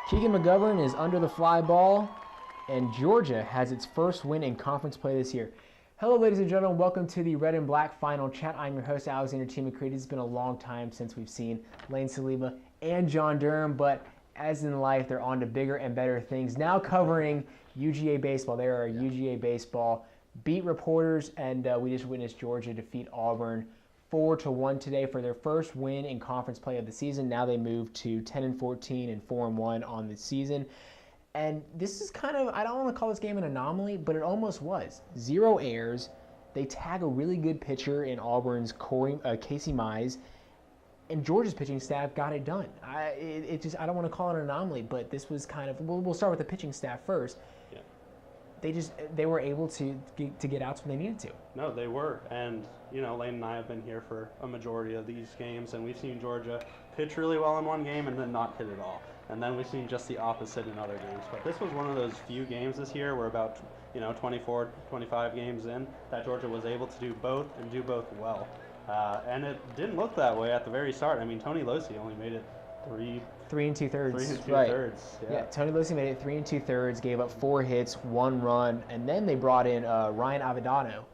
Keegan McGovern is under the fly ball, and Georgia has its first win in conference play this year. Hello, ladies and gentlemen. Welcome to the Red and Black Final Chat. I'm your host, Alexander T. McCready. It's been a long time since we've seen Lane Saliba and John Durham, but as in life, they're on to bigger and better things. Now covering UGA baseball. They are UGA baseball beat reporters, and we just witnessed Georgia defeat Auburn 4-1 today for their first win in conference play of the season. Now they move to 10-14 and 4-1 on the season. And this is kind of, I don't want to call this game an anomaly, but it almost was. 0 errors. They tag a really good pitcher in Auburn's Casey Mize, and Georgia's pitching staff got it done. I don't want to call it an anomaly, but this was kind of, we'll start with the pitching staff first. Yeah. They were able to get outs when they needed to. No, they were. And, you know, Lane and I have been here for a majority of these games, and we've seen Georgia pitch really well in one game and then not hit at all. And then we've seen just the opposite in other games. But this was one of those few games this year where about, 24, 25 games in, that Georgia was able to do both and do both well. And it didn't look that way at the very start. I mean, Tony Losi only made it 3 2/3. 3 2/3. Right. Yeah, Tony Losi made it 3 2/3, gave up 4 hits, 1 run, and then they brought in Ryan Avocado,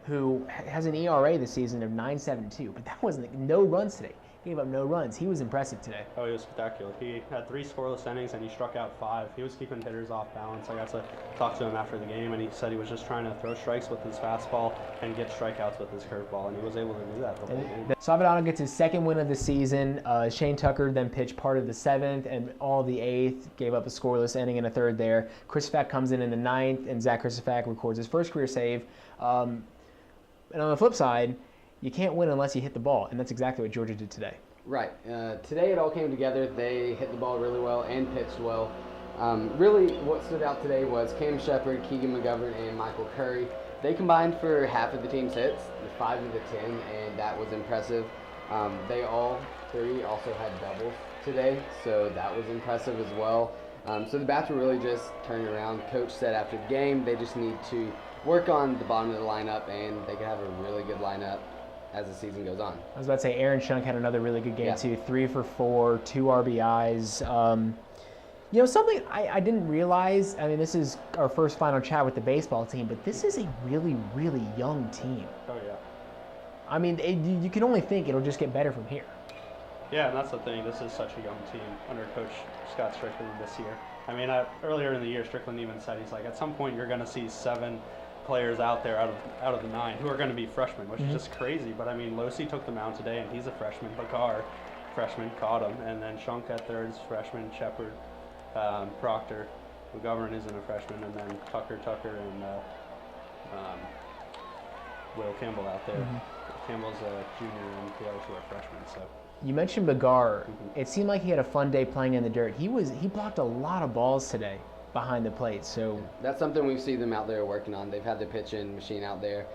who has an ERA this season of 9.72, but that wasn't no runs today. He gave up no runs. He was impressive today. Oh, he was spectacular. He had 3 scoreless innings and he struck out 5. He was keeping hitters off balance. I got to talk to him after the game, and he said he was just trying to throw strikes with his fastball and get strikeouts with his curveball, and he was able to do that the whole game. So Avocado gets his second win of the season. Shane Tucker then pitched part of the 7th and all of the 8th, gave up a scoreless inning and a third there. Christopher comes in the 9th, and Zach Christopher records his first career save. And on the flip side, you can't win unless you hit the ball, and that's exactly what Georgia did today. Right. Today it all came together. They hit the ball really well and pitched well. Really what stood out today was Cam Shepard, Keegan McGovern, and Michael Curry. They combined for half of the team's hits, 5 of the 10, and that was impressive. They all 3 also had doubles today, so that was impressive as well. So the bats were really just turning around. Coach said after the game they just need to work on the bottom of the lineup, and they could have a really good lineup as the season goes on. I was about to say, Aaron Shunk had another really good game too. 3 for 4, 2 RBIs. Something I didn't realize, I mean, this is our first final chat with the baseball team, but this is a really, really young team. Oh, yeah. I mean, you can only think it'll just get better from here. Yeah, and that's the thing. This is such a young team under Coach Scott Strickland this year. I mean, earlier in the year, Strickland even said, he's like, at some point you're going to see 7 players out there out of the 9 who are going to be freshmen, which is just crazy. But I mean, Losi took the mound today, and he's a freshman. Bakar, freshman, caught him, and then Shunk at third is freshman. Shepard, Proctor, McGovern isn't a freshman, and then Tucker, and Will Campbell out there. Campbell's a junior, and the other 2 are freshmen. So. You mentioned Bagar. It seemed like he had a fun day playing in the dirt. He blocked a lot of balls today behind the plate. So that's something we see them out there working on. They've had the pitching machine out there,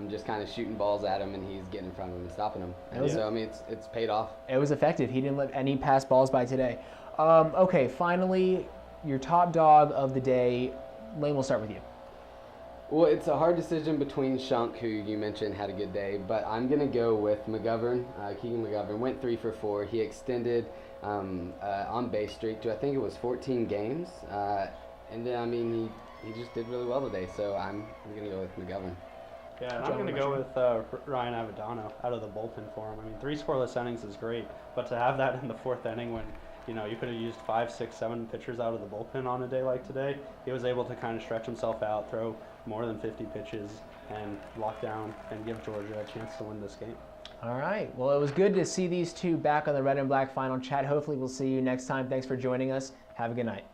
just kind of shooting balls at him, and he's getting in front of him and stopping him. And so I mean, it's paid off. It was effective. He didn't let any pass balls by today. Okay, finally, your top dog of the day. Lane, we'll start with you. Well, it's a hard decision between Shunk, who you mentioned had a good day, but I'm going to go with McGovern. Keegan McGovern went 3 for 4. He extended on-base streak to, I think it was 14 games. And then, I mean, he just did really well today, so I'm going to go with McGovern. Yeah, and I'm going to go with Ryan Avocado out of the bullpen for him. I mean, 3 scoreless innings is great, but to have that in the 4th inning when, you could have used 5, 6, 7 pitchers out of the bullpen on a day like today, he was able to kind of stretch himself out, throw more than 50 pitches, and lock down and give Georgia a chance to win this game. All right. Well, it was good to see these two back on the Red and Black Final Chat. Hopefully we'll see you next time. Thanks for joining us. Have a good night.